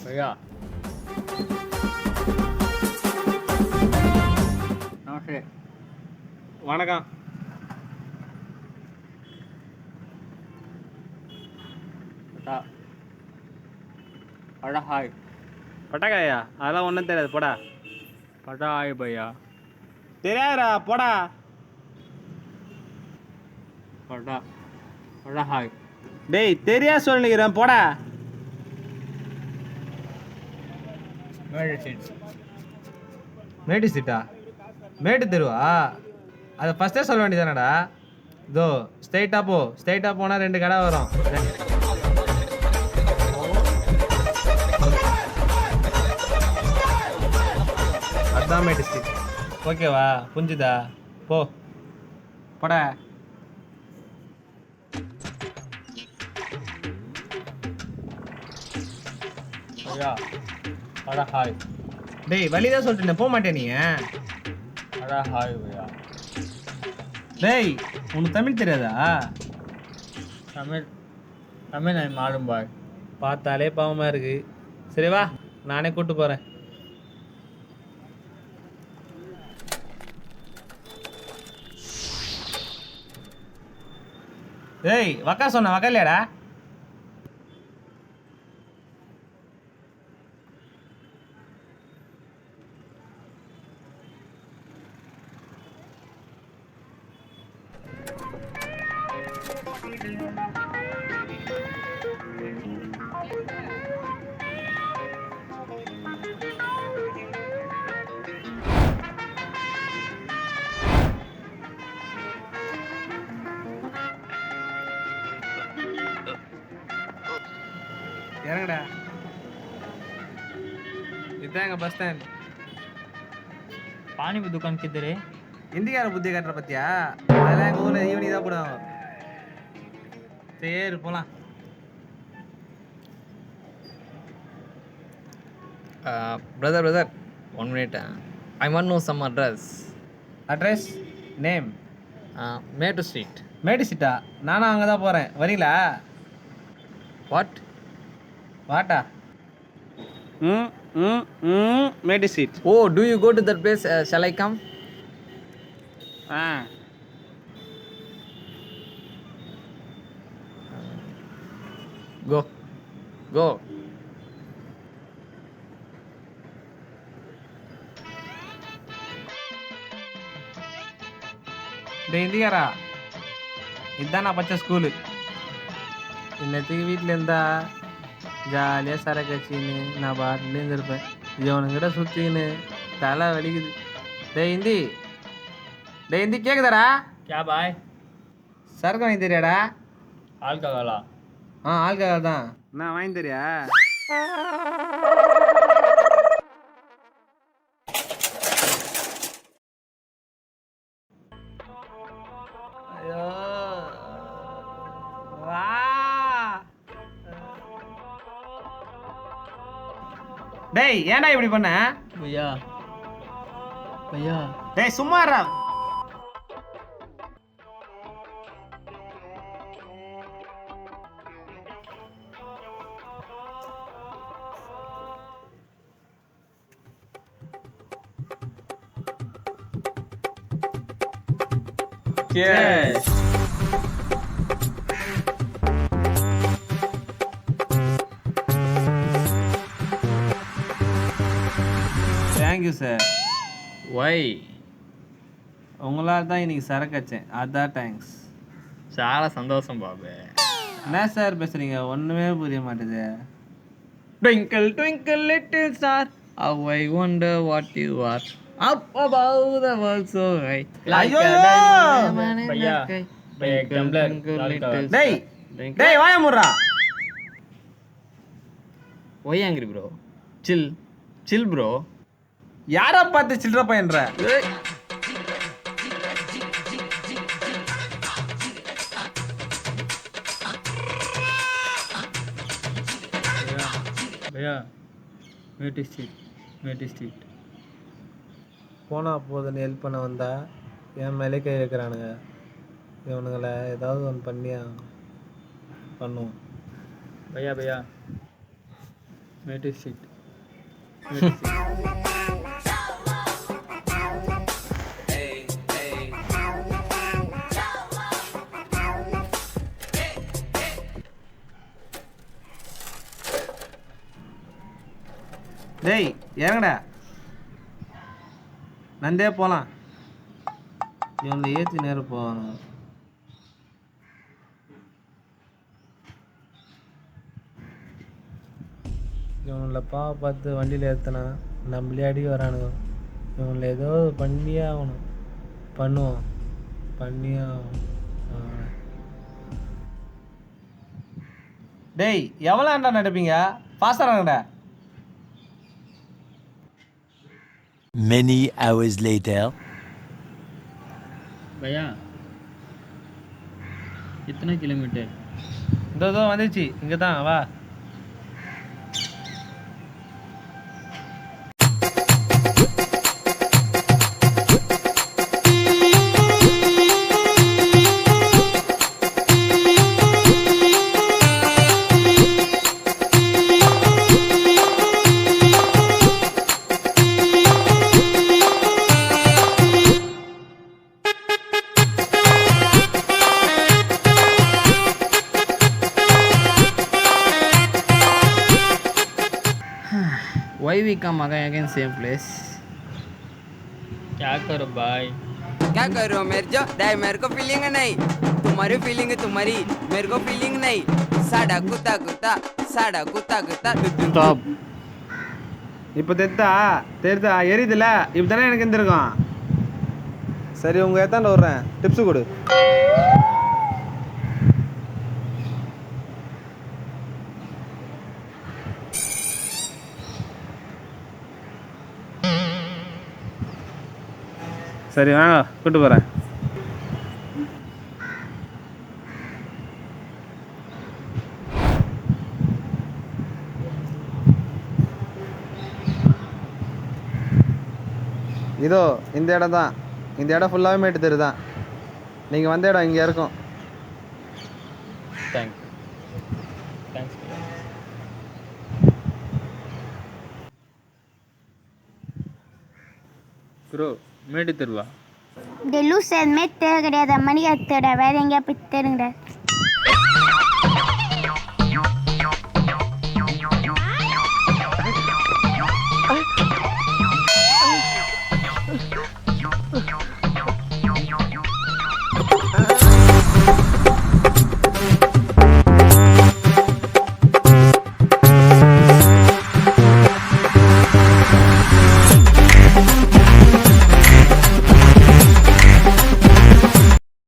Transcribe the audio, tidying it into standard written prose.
भैया नमस्ते வணக்கம். पटा पटा हाय பட்டாக்காயா அதெல்லாம் ஒன்றும் தெரியாது போடா. पटा हाय भैया தெரியாதுடா போடா. पटा पटा हाय டேய் தெரியா சொல்லிக்கிறேன் போடா. मेडिसिन மேட்டு சீட்டா? மேட்டு தெருவா? அதை ஃபஸ்ட்டே சொல்ல வேண்டியதானடா. இதோ ஸ்ட்ரைட்டாக போ. ஸ்ட்ரைட்டாக போனால் 2 கடை வரும். அதான் மேட்டு ஸ்ட்ரீட். ஓகேவா? புரிஞ்சுதா? போ போடா. भैया पटा हाय டேய் வழி தான் சொல்லிட்டு போக மாட்டே நீ. पटा हाय भैया டேய் உனக்கு தமிழ் தெரியாதா? तमिल तमिल नहीं मालूम भाई பார்த்தாலே பாவமாக இருக்கு. சரி வா, நானே கூப்பிட்டு போகிறேன். டேய் வக்கா சொன்ன வக்கா இல்லையாடா? இறங்கடா. இதுதான் எங்கள் பஸ் ஸ்டாண்ட். पानी की दुकान किधर है இந்திக்கார புத்தி கட்டுற பத்தியா? அதெல்லாம் எங்கள் ஊரில் ஈவினிங் தான் போடுவாங்க. சரி போகலாம். Brother, 1 minute. I want to know some address. Address name Metu Street. Medu சீட்டா? நானும் அங்கே தான் போகிறேன். வரீங்களா? What? வாட்டா. மேடி சீட். Oh, do you go to that place? Shall I come? ஆ Go. டே இந்திக்காரா, இதுதான் நான் படித்த ஸ்கூலு. இன்னத்துக்கு வீட்டில் இருந்தா ஜாலியாக சரக்கு வச்சுக்கின்னு நான் பாட்டுலேயும் இருந்திருப்பேன். இவனுங்கிட்ட சுற்றிக்கின்னு தலை வலிக்குது. டேய் இந்தி கேட்குதாடா? क्या भाई சரக்கு வாங்கி தெரியாடா? हाल का गला ஆள்காக தான். நான் வாங்கி தரியா? ஐயோ வா. டேய் ஏன்டா இப்படி பண்ண? भैया भैया டேய் சும்மா இருடா. Cheers. Thank you sir. Why? உங்களால் தான் இன்னைக்கு சரக்கு வச்சேன். அதான் தேங்க்ஸ். చాలా సంతోషం బాబే. என்ன சார் பேசுறீங்க? ஒன்றுமே புரிய மாட்டேது. Twinkle, twinkle, little star, how I wonder what you are. Up above the world so high. ஐயோ! diamond in the भैया sky. भैया एक टम्बलर Twinkle, लाल का little டேய் star. டேய் வாய முடுறா. Why angry bro? Chill bro. யாரா பார்த்து சில்லற பையன்ற? भैया मेटी स्ट्रीट போனால் போதுன்னு ஹெல்ப் பண்ண வந்தா என் மேலே கை வைக்கிறானுங்க. இவனுங்களை ஏதாவது ஒன்று பண்ணி பண்ணுவோம். भैया भैया மேட்டு ஸ்ட்ரீட் டேய் இறங்கடா நந்தே போகலாம் இவனை ஏற்றி நேரம் போவாங்க இவனில் பார்த்து வண்டியில் ஏற்றினா நம்மளே அடிக்க வரானுங்க இவனில் ஏதோ பண்ணியே ஆகணும் பண்ணுவோம் பண்ணியே ஆகணும் டேய் எவ்வளோ ஆண்டா நடப்பீங்க ஃபாஸ்டாக நடங்கடா Many hours later. भैया कितना किलोमीटर இதோ வந்துச்சு இங்கே தான் வா Why we come again same place? क्या करो भाई क्या कर रहे हो मेरे जो डे मेरे को फीलिंग नहीं तुम्हारी फीलिंग तुम्हारी मेरे को फीलिंग नहीं साड़ा कुत्ता कुत्ता साड़ा कुत्ता कुत्ता Stop. இப்போ தெரியுதா எரியுதுல இப்போ தானே எனக்கு இருந்திருக்கும். சரி உங்கள் ஏத்தாண்ட விட்றேன் டிப்ஸு கொடு சரி வாங்க கூட்டு போகிறேன். இதோ இந்த இடம் தான் இந்த இடம் ஃபுல்லாகவே மேட்டு தெரு தான் நீங்கள் வந்த இடம் இங்கே இருக்கும் थैंक्स ப்ரோ மேட்டு தெருவா De luces, mete, கிடையாது மணி அத்தோட வேற எங்கேயா போய் தேடுங்கடா